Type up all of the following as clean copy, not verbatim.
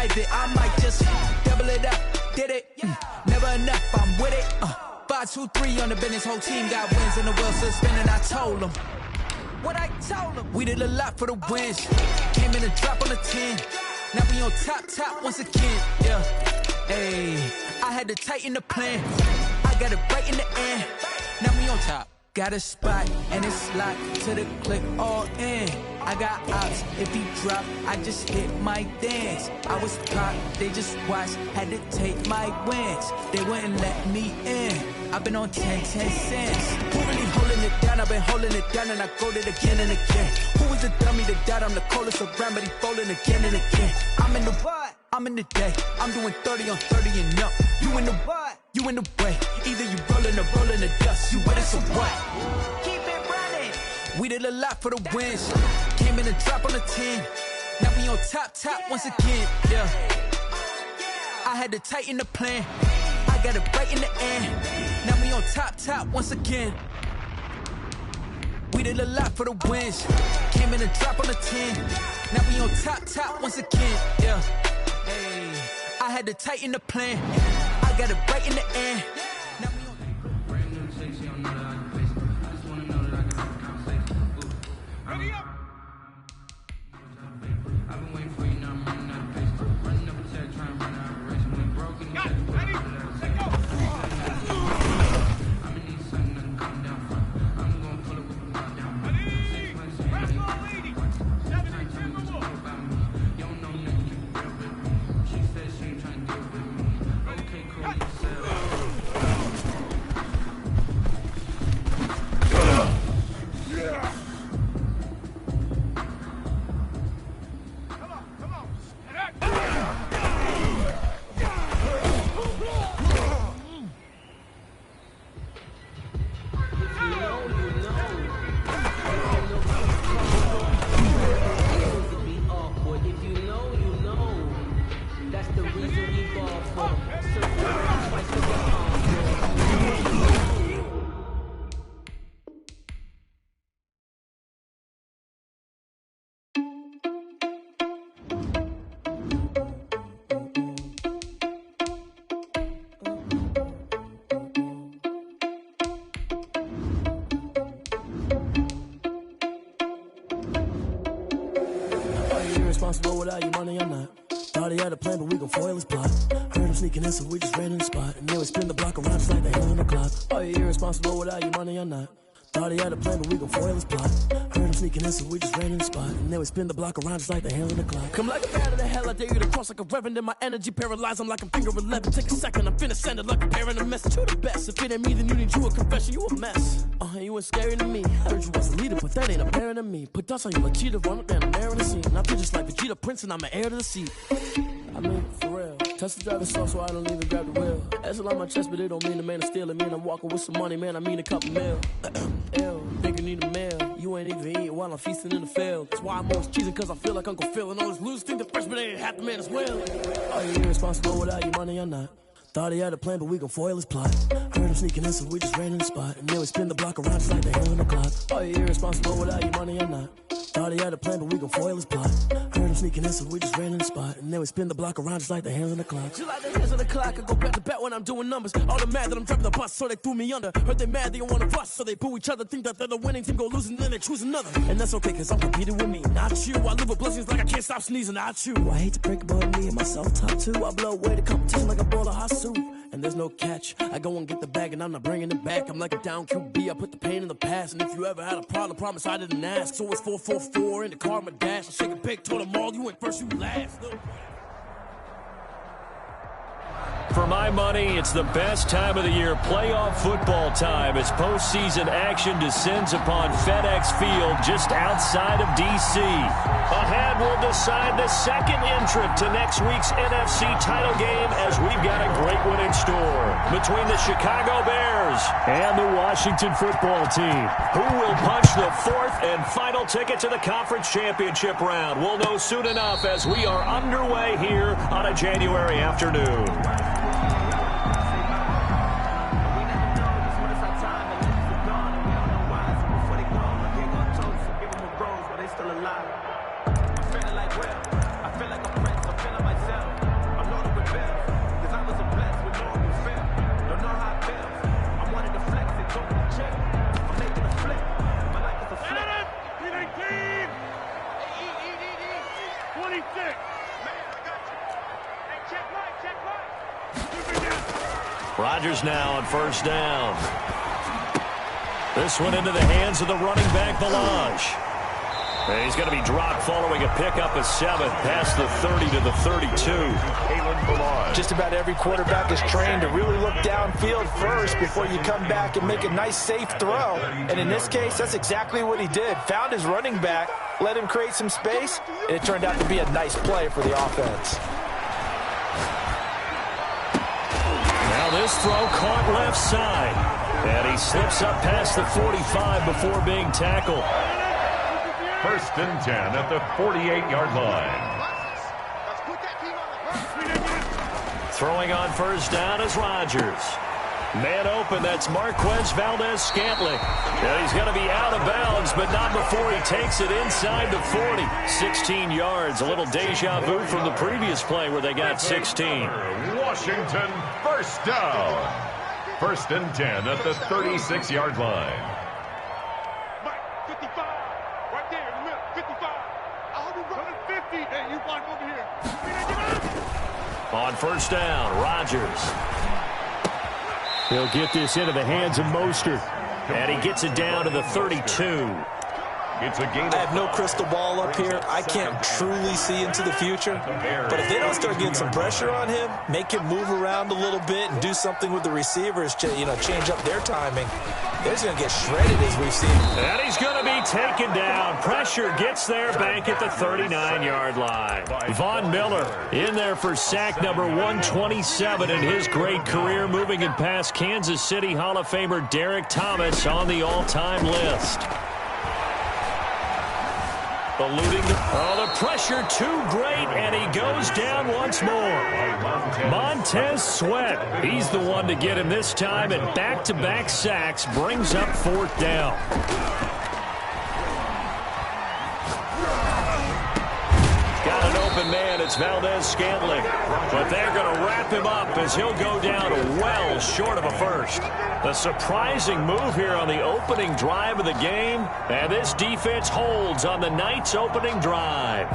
private. I might just double it up, did it. Never enough, I'm with it. 5, 2, 3 on the business, whole team got wins and the wheels still spinning. I told them what I told them. We did a lot for the wins. Came in a drop on the 10. Now we on top once again. Yeah, hey, I had to tighten the plan. I got it right in the end. Now we on top. Got a spot and it's locked to the click all in. I got ops, if he drop, I just hit my dance. I was caught, they just watched, had to take my wins. They wouldn't let me in. I've been on 10 cents. Who really holding it down? I've been holding it down and I go it again and again. Who was the dummy that died? I'm the coldest around, but he falling again and again. I'm in the what? I'm in the day. I'm doing 30 on 30 and up. You in the what? You in the way. Either you rolling or rolling the dust. You with us or what? Keep it running. We did a lot for the wins. Came in a drop on the 10. Now we on top once again. Yeah. I had to tighten the plan. I got it right in the end. Now we on top once again. We did a lot for the wins. Came in a drop on the 10. Now we on top once again. Yeah. Hey, I had to tighten the plan. I got it right in the end. Now we on. Ready up. I've been waiting for you now, I'm running out of pace. Running up a check, trying to run out of race. When broken, Got it. Ready? Let go. I'ma need something to calm down from. I'm gonna pull it with the bar down. Ready? Rest all lady. 70 timber wolf. You don't know nothing, you real with me. She said she ain't trying to deal with me. Okay, cool, you said Responsible without your money, I'm not. Thought he had a plan, but we gon' foil his plot. Heard him sneaking in, so we just ran in the spot. And then we spin the block around just like the hell in the clock. Oh, you're irresponsible without your money, I'm not. Thought he had a plan, but we gon' foil his plot. Heard him sneaking in, so we just ran in the spot. And then we spin the block around just like the hell in the clock. Come like a bat of the hell, I dare you to cross like a reverend. In my energy paralyzed, I'm like a finger 11. Take a second, I'm finna send it like a parent a message to the best. If it ain't me, then you need you a confession, you a mess. You ain't scary to me. Heard you was a leader, but that ain't apparent to me. Put dust on you like cheetah, run up down the narrow the scene. I feel just like Vegeta Prince, and I'm an heir to the seat. I mean, for real. Touch the driver's soft, so I don't even grab the wheel. That's on my chest, but it don't mean the man is stealing. Mean I'm walking with some money, man. I mean a couple mil. Ew, think you need a meal. You ain't even eating while I'm feasting in the field. That's why I'm always cheesing, cause I feel like Uncle Phil. And all these losers think the freshman ain't half the man as well. Oh, you're irresponsible without your money, I'm not. Thought he had a plan, but we gon' foil his plot. Heard him sneaking in, so we just ran in the spot. And then we spin the block around just like the hell in the clock. Oh, you're irresponsible without your money, I'm not. Thought he had a plan, but we gon' foil his plot. Heard him sneaking in, so we just ran in the spot. And then we spin the block around just like the hands on the clock. Just like the hands on the clock, I go back to back when I'm doing numbers. All the mad that I'm driving the bus, so they threw me under. Heard they mad, they don't wanna bust, so they boo each other. Think that they're the winning team, go losing, then they choose another. And that's okay, cause I'm competing with me, not you. I live with blessings like I can't stop sneezing, not you. I hate to break about me and my self-talk too. I blow away the competition like a bowl of hot soup. And there's no catch. I go and get the bag and I'm not bringing it back. I'm like a down QB, I put the pain in the past. And if you ever had a problem, promise I didn't ask. So it's 444 in the car, my dash. I shake a big, told them all, you went first, you last. For my money, it's the best time of the year, playoff football time, as postseason action descends upon FedEx Field just outside of D.C. Ahead, we'll decide the second entrant to next week's NFC title game, as we've got a great one in store between the Chicago Bears and the Washington football team. Who will punch the fourth and final ticket to the conference championship round? We'll know soon enough as we are underway here on a January afternoon. I feel like a prince, I'm feeling myself. Rodgers now on first down. This one into the hands of the running back, Balaj. And he's going to be dropped following a pickup of 7 past the 30 to the 32. Just about every quarterback is trained to really look downfield first before you come back and make a nice, safe throw. And in this case, that's exactly what he did. Found his running back, let him create some space, and it turned out to be a nice play for the offense. Now this throw caught left side. And he slips up past the 45 before being tackled. 1st and 10 at the 48-yard line. Throwing on first down is Rodgers. Man open, that's Marquez Valdez-Scantling. And he's going to be out of bounds, but not before he takes it inside the 40. 16 yards, a little deja vu from the previous play where they got 16. Washington, 1st down. 1st and 10 at the 36-yard line. On first down, Rodgers. He'll get this into the hands of Mostert. And he gets it down to the 32. It's a game. I have no crystal ball up here. I can't truly see into the future. But if they don't start getting some pressure on him, make him move around a little bit and do something with the receivers to, change up their timing, they're just going to get shredded as we've seen. And he's going to be taken down. Pressure gets there back at the 39-yard line. Von Miller in there for sack number 127 in his great career, moving it past Kansas City Hall of Famer Derek Thomas on the all-time list. Eluding the pressure too great, and he goes down once more. Montez Sweat, he's the one to get him this time, and back-to-back sacks brings up 4th down. Got an open man, it's Valdez-Scantling, but they're going to wrap him up as he'll go down well short of a first. A surprising move here on the opening drive of the game, and this defense holds on the night's opening drive.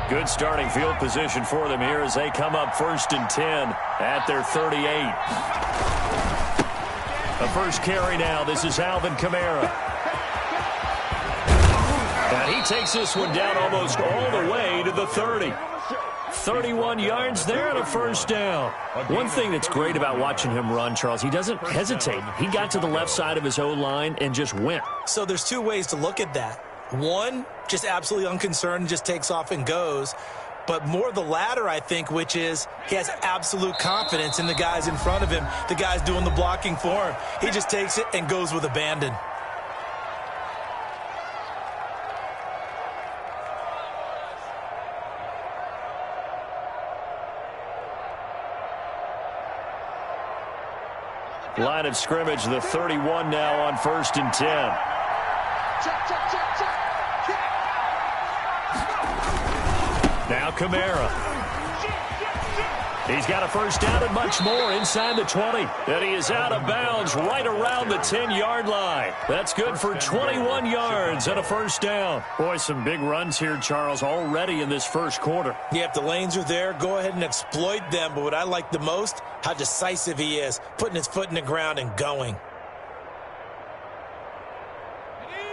Good starting field position for them here as they come up 1st and 10 at their 38. The first carry now, this is Alvin Kamara. And he takes this one down almost all the way to the 30. 31 yards there and a 1st down. One thing that's great about watching him run, Charles, he doesn't hesitate. He got to the left side of his O-line and just went. So there's two ways to look at that. One, just absolutely unconcerned, just takes off and goes. But more the latter, I think, which is he has absolute confidence in the guys in front of him, the guys doing the blocking for him. He just takes it and goes with abandon. Line of scrimmage, the 31 now on 1st and 10. Now Kamara. He's got a 1st down and much more inside the 20. And he is out of bounds right around the 10-yard line. That's good for 21 yards and a 1st down. Boy, some big runs here, Charles, already in this first quarter. Yeah, if the lanes are there, go ahead and exploit them. But what I like the most, how decisive he is, putting his foot in the ground and going.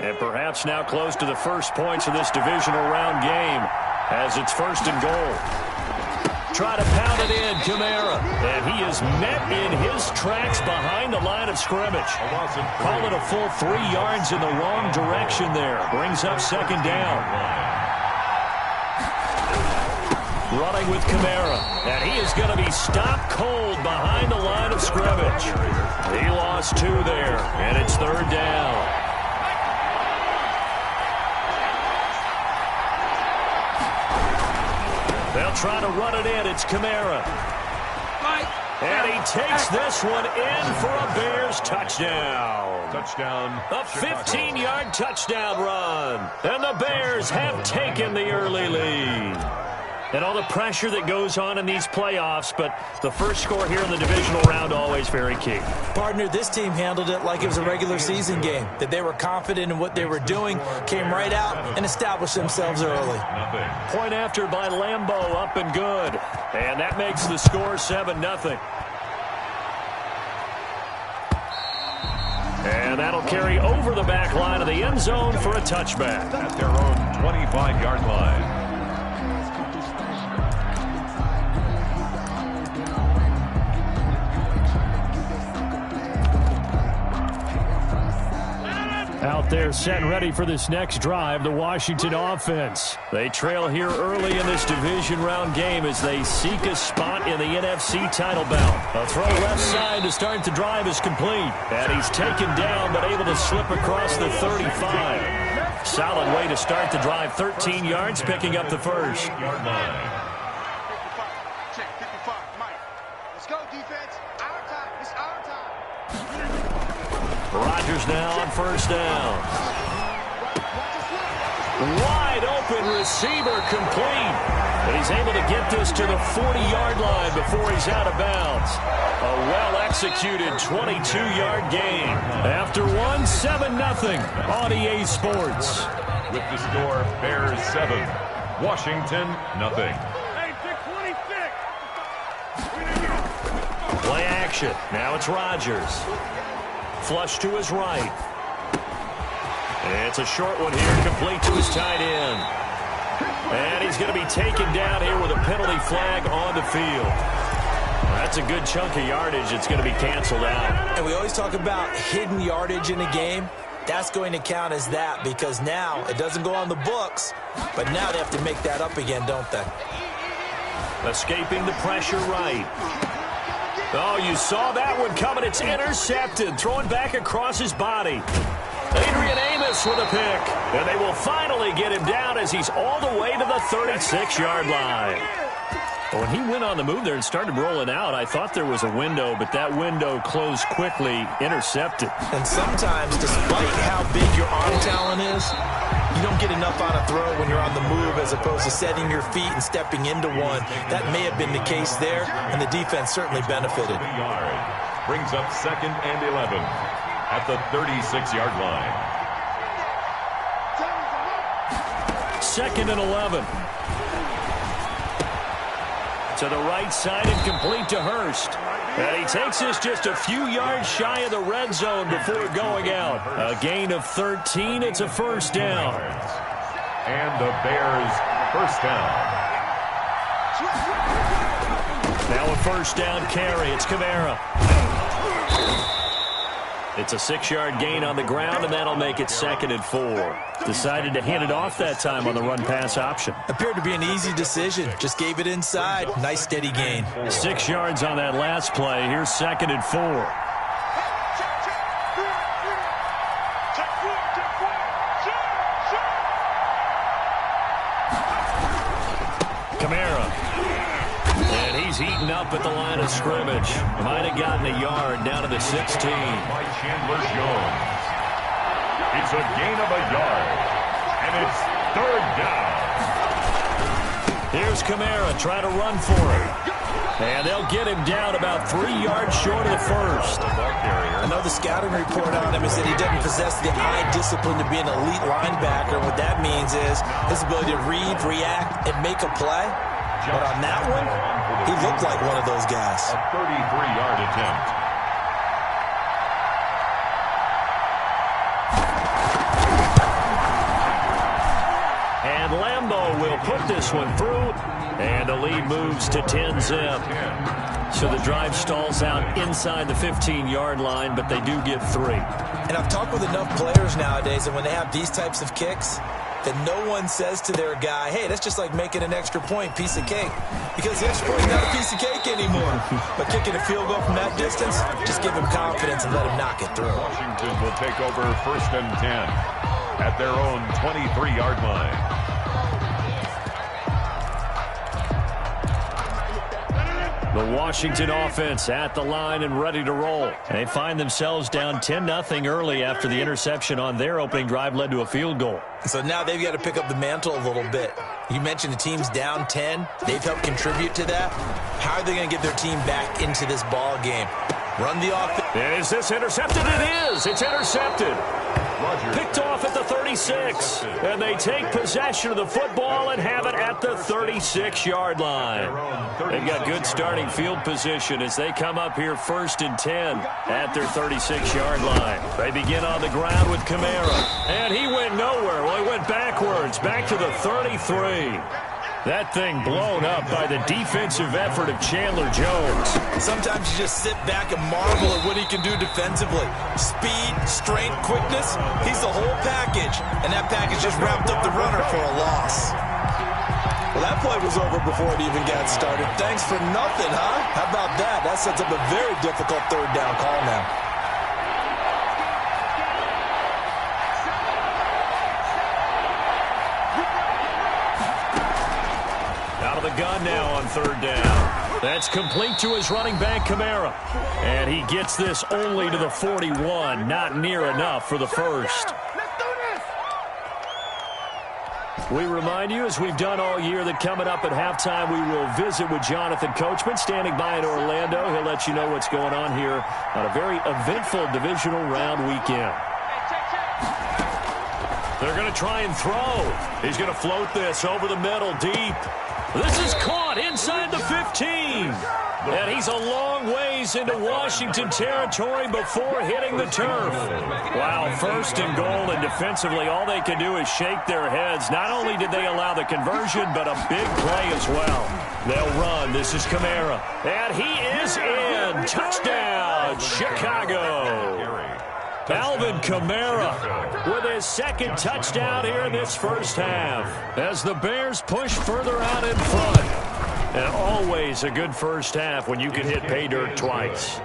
And perhaps now close to the first points of this divisional round game as it's 1st and goal. Try to pound it in, Kamara. And he is met in his tracks behind the line of scrimmage. Call it a full 3 yards in the wrong direction there. Brings up 2nd down. Running with Kamara. And he is going to be stopped cold behind the line of scrimmage. He lost 2 there, and it's 3rd down. They'll try to run it in. It's Kamara. And he takes this one in for a Bears touchdown. Touchdown. A 15-yard touchdown run. And the Bears have taken the early lead. And all the pressure that goes on in these playoffs, but the first score here in the divisional round always very key. Partner, this team handled it like it was a regular season game, that they were confident in what they were doing, came right out and established themselves early. Point after by Lambeau, up and good. And that makes the score 7-0. And that'll carry over the back line of the end zone for a touchback. At their own 25-yard line. Out there set and ready for this next drive, the Washington offense. They trail here early in this division round game as they seek a spot in the NFC title bout. A throw left side to start the drive is complete. And he's taken down but able to slip across the 35. Solid way to start the drive. 13 yards, picking up the first. Let's go, defense. Our time. It's our time. Rodgers now on first down. Wide open receiver complete. And he's able to get this to the 40-yard line before he's out of bounds. A well-executed 22-yard gain. After one, 7-0 on EA Sports. With the score, Bears 7, Washington 0. Hey, pick 26. Play action. Now it's Rodgers. Flush to his right. It's a short one here, complete to his tight end. And he's going to be taken down here with a penalty flag on the field. That's a good chunk of yardage. It's going to be canceled out. And we always talk about hidden yardage in a game. That's going to count as that because now it doesn't go on the books, but now they have to make that up again, don't they? Escaping the pressure right. Oh, you saw that one coming. It's intercepted. Throwing back across his body. Adrian Amos with a pick. And they will finally get him down as he's all the way to the 36-yard line. When he went on the move there and started rolling out, I thought there was a window, but that window closed quickly, intercepted. And sometimes, despite how big your arm talent is, you don't get enough on a throw when you're on the move as opposed to setting your feet and stepping into one. That may have been the case there, and the defense certainly benefited. Brings up 2nd and 11 at the 36-yard line. 2nd and 11. To the right side and complete to Hurst. And he takes this just a few yards shy of the red zone before going out. A gain of 13. It's a first down. And the Bears first down. Now a first down carry. It's Kamara. It's a 6-yard gain on the ground, and that'll make it 2nd and 4. Decided to hand it off that time on the run-pass option. Appeared to be an easy decision. Just gave it inside. Nice, steady gain. 6 yards on that last play. Here's 2nd and 4. Kamara. And he's eaten up at the line of scrimmage. Might have gotten a yard down to the 16. By Chandler Jones. It's a gain of a yard. And it's 3rd down. Here's Kamara trying to run for it. And they'll get him down about 3 yards short of the first. I know the scouting report on him is that he doesn't possess the eye discipline to be an elite linebacker. What that means is his ability to read, react, and make a play. But on that one, he looked like one of those guys. A 33-yard attempt. And Lambeau will put this one through. And the lead moves to 10-zip. So the drive stalls out inside the 15-yard line, but they do get 3. And I've talked with enough players nowadays, and when they have these types of kicks, that no one says to their guy, hey, that's just like making an extra point, piece of cake. Because the extra point is not a piece of cake anymore. But kicking a field goal from that distance, just give him confidence and let him knock it through. Washington will take over 1st and 10 at their own 23-yard line. The Washington offense at the line and ready to roll. They find themselves down 10-0 early after the interception on their opening drive led to a field goal. So now they've got to pick up the mantle a little bit. You mentioned the team's down 10. They've helped contribute to that. How are they going to get their team back into this ball game? Run the offense. Is this intercepted? It is. It's intercepted. Picked off at the 36. And they take possession of the football and have it at the 36-yard line. They've got good starting field position as they come up here 1st and 10 at their 36-yard line. They begin on the ground with Kamara. And he went nowhere. Well, he went backwards, back to the 33. That thing blown up by the defensive effort of Chandler Jones. Sometimes you just sit back and marvel at what he can do defensively. Speed, strength, quickness, he's the whole package. And that package just wrapped up the runner for a loss. Well, that play was over before it even got started. Thanks for nothing, huh? How about that? That sets up a very difficult third down call now. The gun now on 3rd down. That's complete to his running back, Kamara. And he gets this only to the 41. Not near enough for the first. We remind you, as we've done all year, that coming up at halftime, we will visit with Jonathan Coachman, standing by in Orlando. He'll let you know what's going on here on a very eventful divisional round weekend. They're going to try and throw. He's going to float this over the middle, deep. This is caught inside the 15. And he's a long ways into Washington territory before hitting the turf. Wow, 1st and goal, and defensively all they can do is shake their heads. Not only did they allow the conversion, but a big play as well. They'll run. This is Kamara. And he is in. Touchdown, Chicago. Alvin Kamara with his 2nd touchdown here in this first half as the Bears push further out in front. And always a good first half when you can hit pay dirt twice.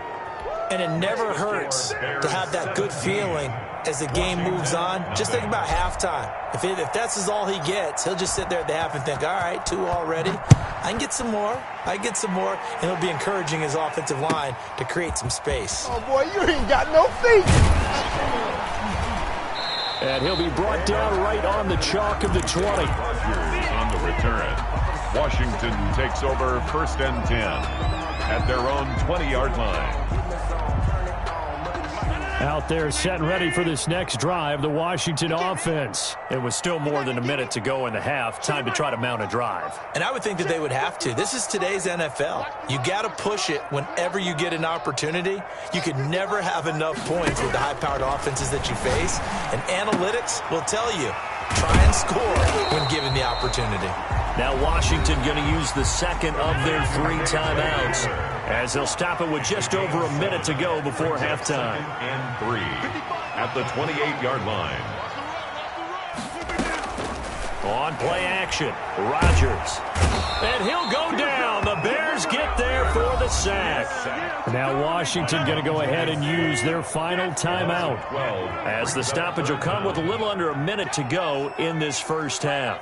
And it never hurts to have that good feeling as the game moves on. Just think about halftime. If that's all he gets, he'll just sit there at the half and think, all right, 2 already. I can get some more. And it'll be encouraging his offensive line to create some space. Oh, boy, you ain't got no feet. And he'll be brought down right on the chalk of the 20. On the return, Washington takes over 1st and 10 at their own 20-yard line. Out there set and ready for this next drive, the Washington offense. It was still more than a minute to go in the half. Time to try to mount a drive. And I would think that they would have to. This is today's NFL. You got to push it whenever you get an opportunity. You could never have enough points with the high-powered offenses that you face. And analytics will tell you, try and score when given the opportunity. Now Washington going to use the 2nd of their 3 timeouts as they'll stop it with just over a minute to go before halftime. 2nd and 3 at the 28-yard line. On play action, Rodgers. And he'll go down. The Bears get there for the sack. Now Washington going to go ahead and use their final timeout as the stoppage will come with a little under a minute to go in this first half.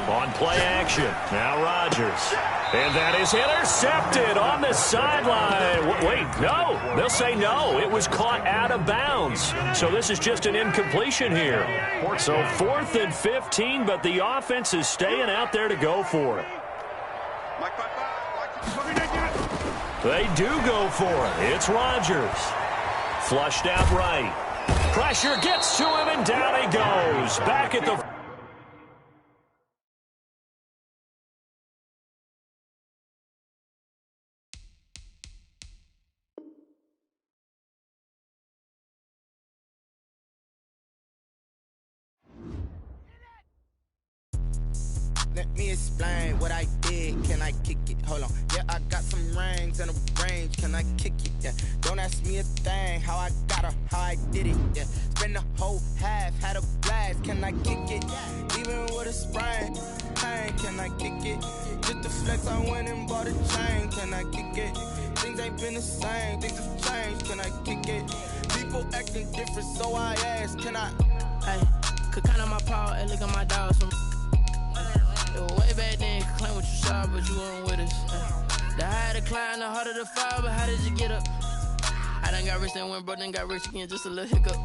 On play action, now Rodgers. And that is intercepted on the sideline. Wait, no. They'll say no. It was caught out of bounds. So this is just an incompletion here. So 4th and 15, but the offense is staying out there to go for it. They do go for it. It's Rodgers. Flushed out right. Pressure gets to him, and down he goes. Back at the... Let me explain what I did. Can I kick it? Hold on. Yeah, I got some rings and a range. Can I kick it? Yeah. Don't ask me a thing. How I got her, how I did it. Yeah. Spend the whole half, had a blast. Can I kick it? Even with a sprain. Hey, can I kick it? Just the flex, I went and bought a chain. Can I kick it? Things ain't been the same. Things have changed. Can I kick it? People acting different, so I ask. Can I? Hey, could count on my paw and look at my dogs from. Way back then, claim what you saw, but you weren't with us. The higher the climb, the harder the fall, but how did you get up? I done got rich and went broke, then got rich again, just a little hiccup.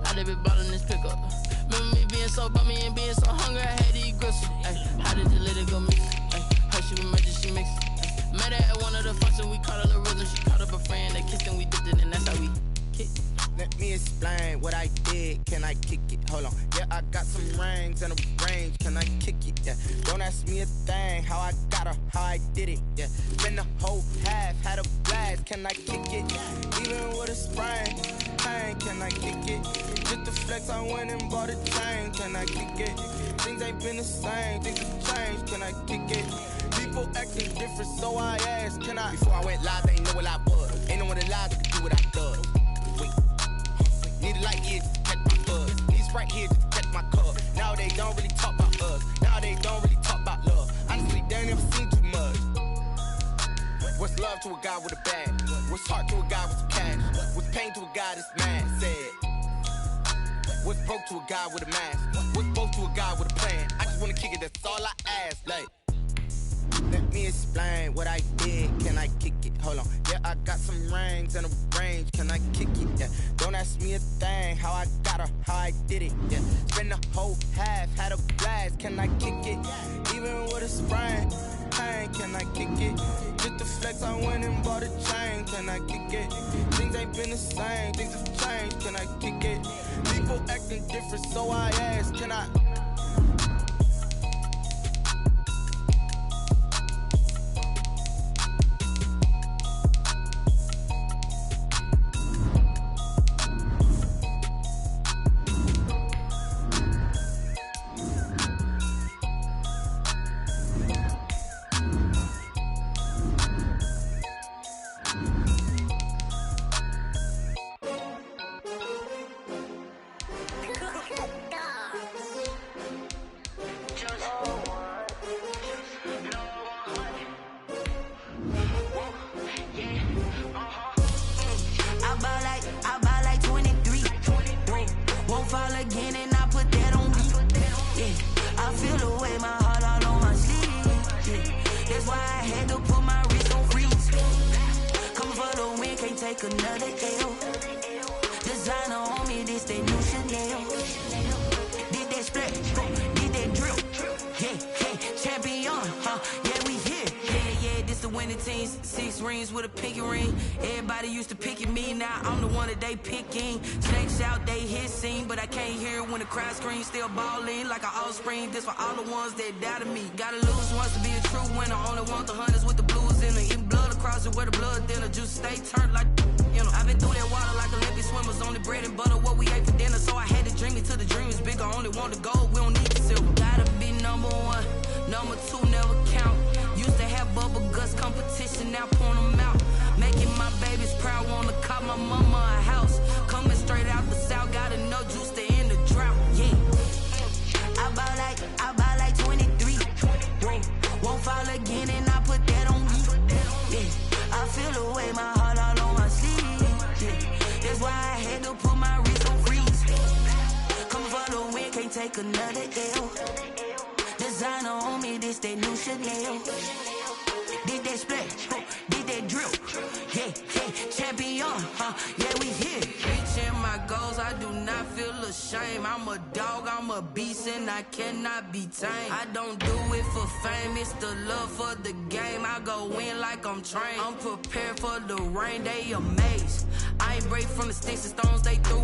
I done been ballin' this pickup. Remember me being so bummy and being so hungry, I had to eat gristle. How did you let it go mix? How she emergency mix? Met her at one of the functions, we caught her Larod. She caught up a friend, they kissed and we dipped it, and that's how we kicked. Let me explain what I did. Can I kick it? Hold on. Yeah, I got some rings and a range. Can I kick it? Yeah. Don't ask me a thing. How I got her, how I did it. Yeah. Been the whole half, had a blast. Can I kick it? Even with a sprain. Hey, can I kick it? Just the flex, I went and bought a chain. Can I kick it? Things ain't been the same. Things have changed. Can I kick it? People acting different, so I asked, can I? Before I went live, they ain't know what I was. Ain't no one alive that could do what I done. Wait. Need a light here to catch my buzz. Need Sprite here to catch my cup. Now they don't really talk about us. Now they don't really talk about love. Honestly, they ain't never seen too much. What's love to a guy with a bag? What's heart to a guy with some cash? What's pain to a guy that's mad? Said. What's broke to a guy with a mask? What's both to a guy with a plan? I just wanna kick it, that's all I ask. Like, let me explain what I did. Can I kick it? Hold on. Yeah, I got some rings and a range. Can I kick it? Yeah. Don't ask me a thing. How I got her, how I did it. Yeah. Spend the whole half, had a blast. Can I kick it? Even with a sprain. Hey, can I kick it? Just the flex, I went and bought a chain. Can I kick it? Things ain't been the same. Things have changed. Can I kick it? People acting different, so I asked, can I? Another L. Designer on me, this that new Chanel. Did that split, did that drill. Yeah, champion, yeah, we here. Yeah, this the winning team. 6 rings with a pinky ring. Everybody used to picking me, now I'm the one that they picking. Snakes out, they hissing, but I can't hear when the crowd screams. Still balling like an offspring. This for all the ones that doubted me. Gotta lose once to be a true winner. Only want the hunters with the blues in it. Eating blood across it where the blood dinner. Juice stay turned like, you know. I've been through that water like Olympic swimmers. Only bread and butter, what we ate for dinner. So I had to dream it till the dream is bigger. Only want the gold, we don't need the silver. Gotta be number 1, number 2 never count. Used to have bubble guts competition, now point them out. Making my babies proud, wanna call my mama a house. Coming straight out the south, gotta know juice to end the drought. Yeah, I buy like 23. Won't fall again, and I put that on me. Yeah, I feel the way, my heart all on my sleeve. Yeah, that's why I had to put my wrist on freeze. Coming for the win, can't take another L. Designer on me, this that new Chanel. Did that split, did that drill. Yeah, champion, yeah, we here. Reaching my goals, I do not feel ashamed. I'm a dog, I'm a beast, and I cannot be tamed. I don't do it for fame, it's the love for the game. I go in like I'm trained. I'm prepared for the rain, they amazed. I ain't break from the sticks and stones they threw.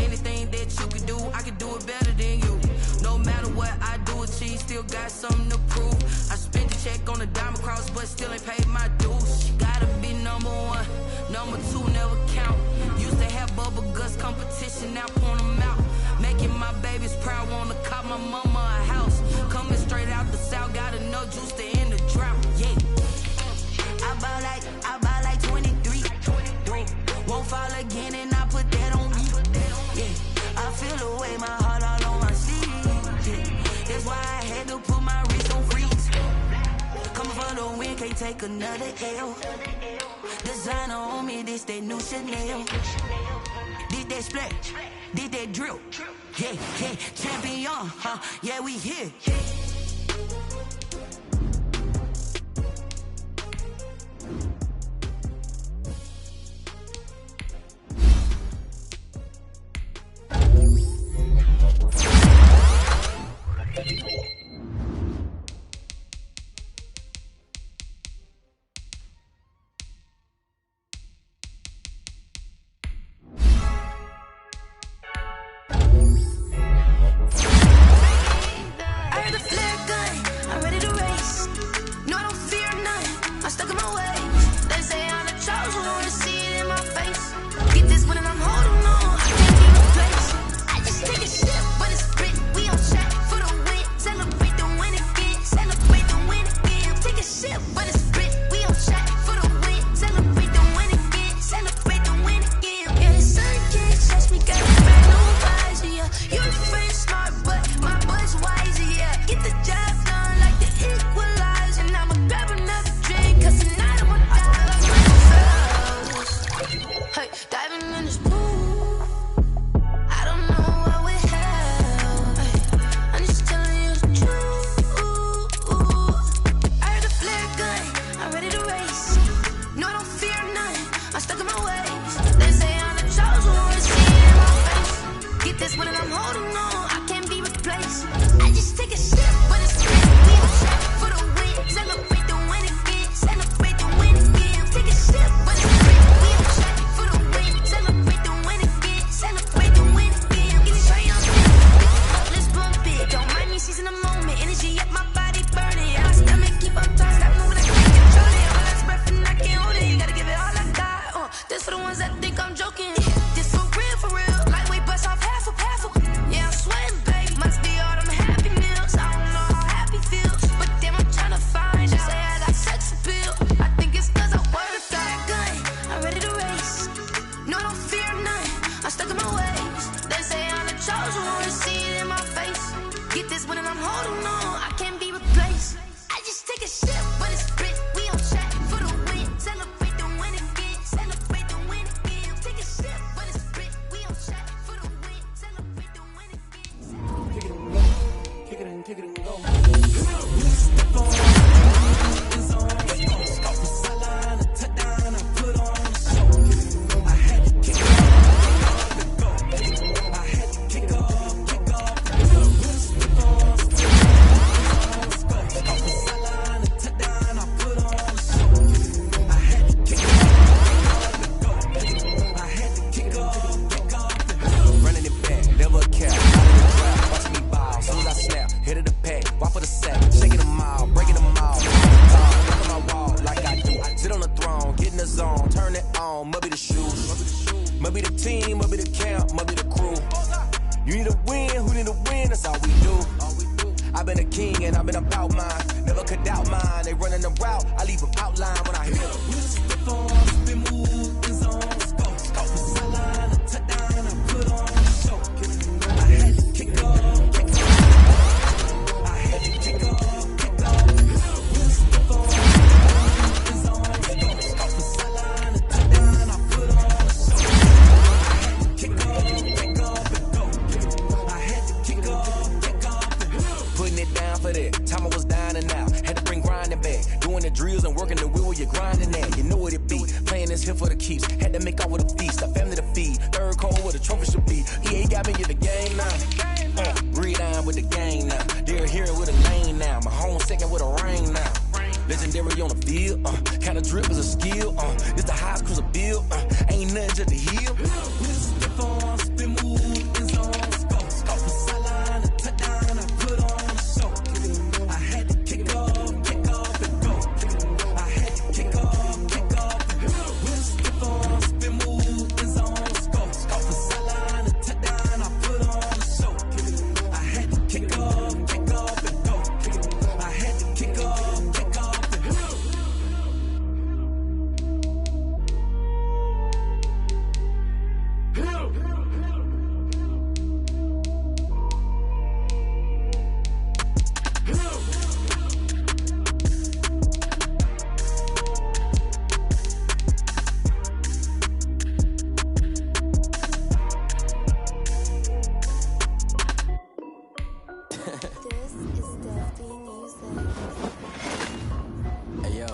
Anything that you can do, I can do it better than you. No matter what I do, achieve, still got something to prove. I spent the check on the diamond cross, but still ain't paid my dues. Gotta be number 1, number 2 never count. Used to have bubble guts competition, now point them out. Making my babies proud, wanna call my mama a house. Coming straight out the south, gotta know juice to end the drought. Yeah, I buy like 23. Won't fall again, and I put that on me. Yeah, I feel the way, my heart all on my sleeve. Yeah, that's why I had to put my wrist on freeze. Coming for the win, can't take another L. Designer on me, this that new Chanel. Did that split, did that drill. Yeah, champion, yeah, we here. Shows you wanna see it in my face. Get this one and I'm holding on. I can't be replaced. I just take a sip, but it's spit. We on track for the win. Celebrate the win again. Celebrate the win again. Take a sip, but it's spit. We on track for the win. Celebrate the win again. Kick it and go. Kick it and kick it and go. Step on. It's on. Off the sideline, a touchdown. I put on the show. I had to kick off. I had to kick off. Step on. Off the sideline, a touchdown. I put on the show. I had to kick off. I had to kick off. Running it back, never cap. Out of the trap, watching me ball. Soon as I snap, hit of the pack, walk for the sack, shaking them all, breaking them all. Look at my wall like I do. Sit on the throne, get in the zone, turn it on. Must be the shoes, must be the team, must be the camp, must be the crew. You need a win, who need a win? That's all we do. I've been a king and I've been about mine. Never could doubt mine. They running the route, I leave them outline when I hit them. Step on, spin, move, it's on. Off the sideline, a touchdown. I put on the show. I had to kick off. I had to kick off. Step on, it's on. Off the sideline, a touchdown. I put on the show. I had to kick off and go. I had to kick off and go. Putting it down for that. Time I was down and out. Had to bring grinding back. Doing the drills and working the wheel where you're grinding at. You know what it be. Playing this here for the keeps. Had to make out with a feast. A family to feed. Third cold where the trophy should be. EA got me in the game now. Read on with the game now. They're here with a lane now. My home second with a ring now. Legendary on the field. Kind of drip is a skill. It's the highest cruiser bill. Ain't nothing just to heal. Step on, spin, move, it's on. Off the sideline, a touchdown. I put on the show. I had to kick off and go. I had to kick off and go. Step on, spin, move, it's on. Off the sideline, a touchdown. I put on the show. I had to kick off and go. I had to kick off and go. Hey yo,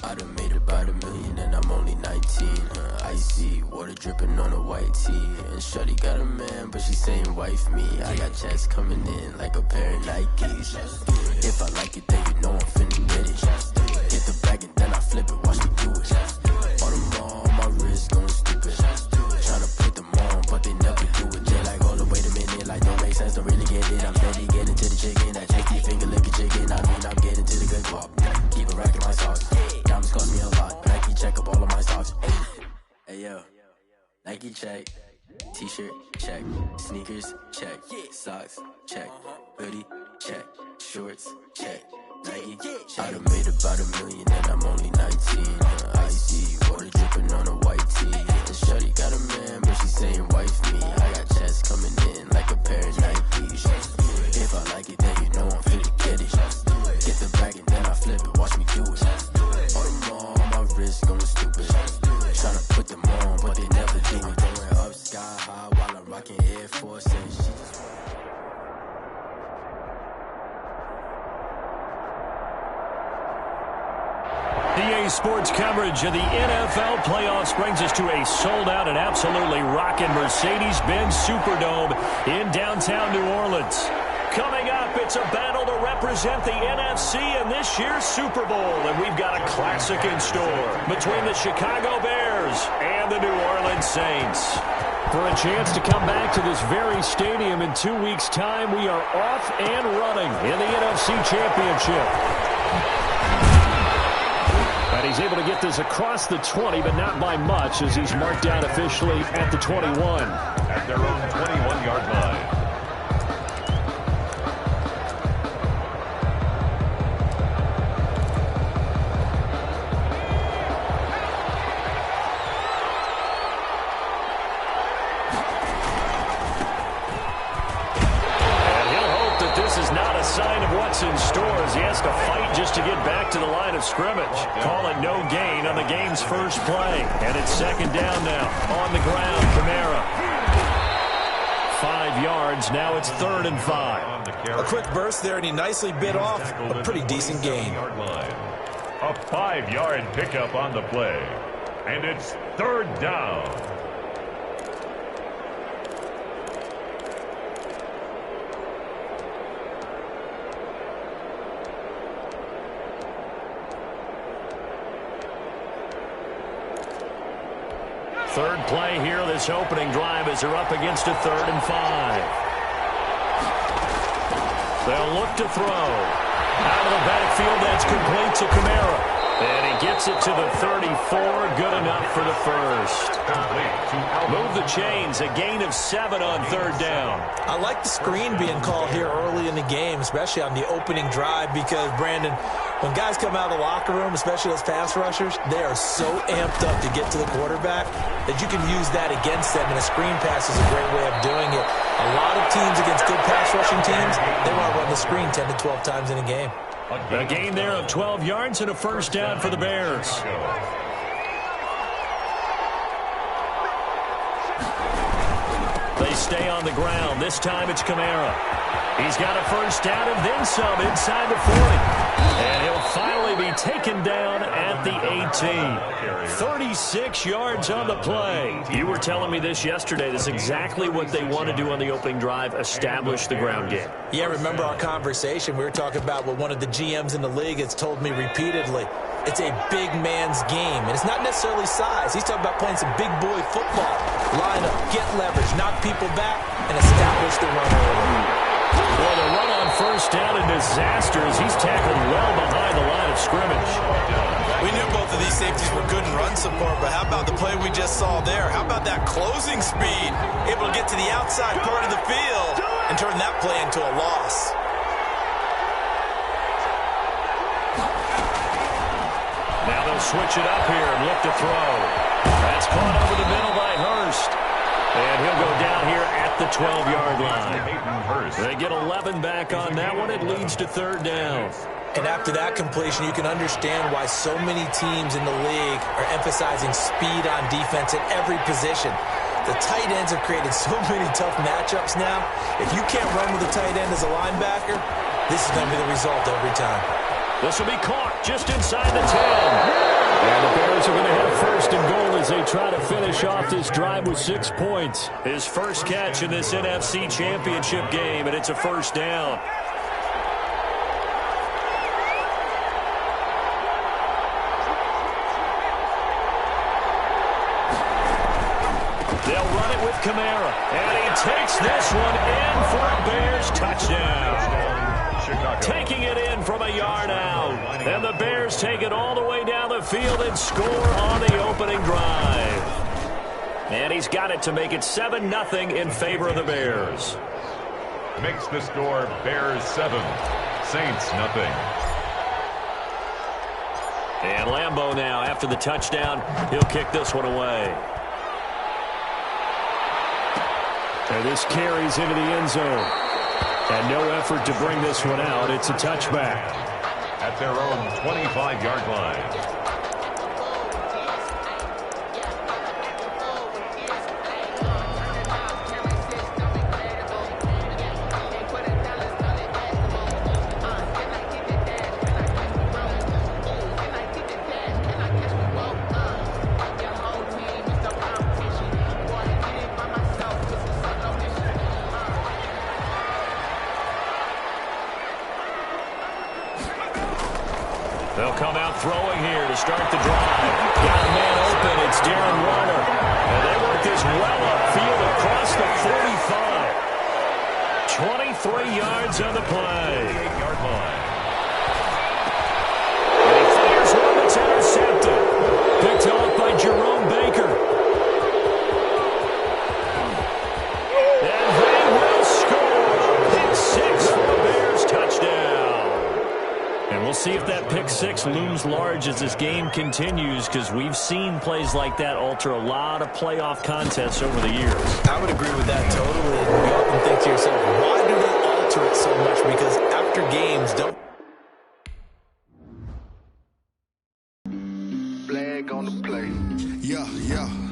I done made about $1 million and I'm only 19. Icy water dripping on a white tee. And shawty got a man, but she saying wife me. I got checks coming in like a pair of Nikes. If I like it, then you know I'm finna get it. Get the bag and then I flip it, watch me do it. On them all, my wrist going stupid. Tryna put them on, but they never do it. They like, hold up, wait a minute, like don't make sense, don't really get it. I'm steady getting to the chicken, that tasty finger licking chicken. I mean, I'm getting to the good guap. Keep it racking my sauce. Diamonds cost me a lot. Nike check up all of my stocks. Hey yo, Nike check, t-shirt check, sneakers check, socks check, hoodie check, shorts check, Nike check. I done made about $1 million and I'm only 19. Icy water dripping on a white tee. And shawty got a man, but she saying wife me. I got checks coming in like a pair of Nikes. If I like it, then you know I'm finna get it. Get the bag and then I flip it, watch me do it. On them all, my wrist going stupid. Tryna put them on, but they never do it. Going up sky high while I'm rocking Air Force and she just... EA Sports coverage of the NFL playoffs brings us to a sold-out and absolutely rocking Mercedes-Benz Superdome in downtown New Orleans. Coming up, it's a battle to represent the NFC in this year's Super Bowl, and we've got a classic in store between the Chicago Bears and the New Orleans Saints. For a chance to come back to this very stadium in 2 weeks' time, we are off and running in the NFC Championship. And he's able to get this across the 20, but not by much, as he's marked down officially at the 21. At their own 21-yard line. what's in store as he has to fight just to get back to the line of scrimmage. Call it no gain on the game's first play. And it's second down now. On the ground, Kamara. 5 yards. Now it's 3rd and 5. A quick burst there, and he nicely bit off a pretty decent gain. A 5-yard pickup on the play. And it's 3rd down. Third play here, this opening drive as they're up against a 3rd and 5. They'll look to throw. Out of the backfield, that's complete to Kamara. And he gets it to the 34, good enough for the first. Move the chains, a gain of 7 on 3rd down. I like the screen being called here early in the game, especially on the opening drive, because, Brandon, when guys come out of the locker room, especially those pass rushers, they are so amped up to get to the quarterback that you can use that against them, and a screen pass is a great way of doing it. A lot of teams against good pass rushing teams, they want to run the screen 10 to 12 times in a game. A gain there of 12 yards and a first down for the Bears. They stay on the ground. This time it's Kamara. He's got a first down and then some inside the 40. And he'll finally be taken down at the 18. 36 yards on the play. You were telling me this yesterday. That's exactly what they want to do on the opening drive, establish the ground game. Yeah, remember our conversation. We were talking about what one of the GMs in the league has told me repeatedly. It's a big man's game, and it's not necessarily size. He's talking about playing some big boy football. Line up, get leverage, knock people back, and establish the run early. Well, the run on first down, a disaster as he's tackled well behind the line of scrimmage. We knew both of these safeties were good in run support, but how about the play we just saw there? How about that closing speed? Able to get to the outside part of the field and turn that play into a loss. Now they'll switch it up here and look to throw. That's caught over the middle by Hurst. And he'll go down here at the 12-yard line. They get 11 back on that one. It leads to 3rd down. And after that completion, you can understand why so many teams in the league are emphasizing speed on defense at every position. The tight ends have created so many tough matchups now. If you can't run with a tight end as a linebacker, this is going to be the result every time. This will be caught just inside the 10. And the Bears are going to have 1st and goal as they try to finish off this drive with 6 points. His first catch in this NFC Championship game, and it's a first down. They'll run it with Kamara, and he takes this one in for a Bears touchdown. Taking it in from a yard out. And the Bears take it all the way down the field and score on the opening drive. And he's got it to make it 7-0 in favor of the Bears. Makes the score Bears 7, Saints 0. And Lambeau now, after the touchdown, he'll kick this one away. And this carries into the end zone. And no effort to bring this one out. It's a touchback. At their own 25-yard line. They'll come out throwing here to start the drive. Got a man open. It's Darren Waller. And they work this well upfield across the 45. 23 yards on the play. 8-yard line. And he fires one that's intercepted. Picked off by Jerome Baker. And they will score. Pick 6 for the Bears. Touchdown. And we'll see if that pick 6 looms large as this game continues, because we've seen plays like that alter a lot of playoff contests over the years. I would agree with that totally. You often think to yourself, why do they alter it so much? Because after games, teams don't. Flag on the play. Yeah, yeah.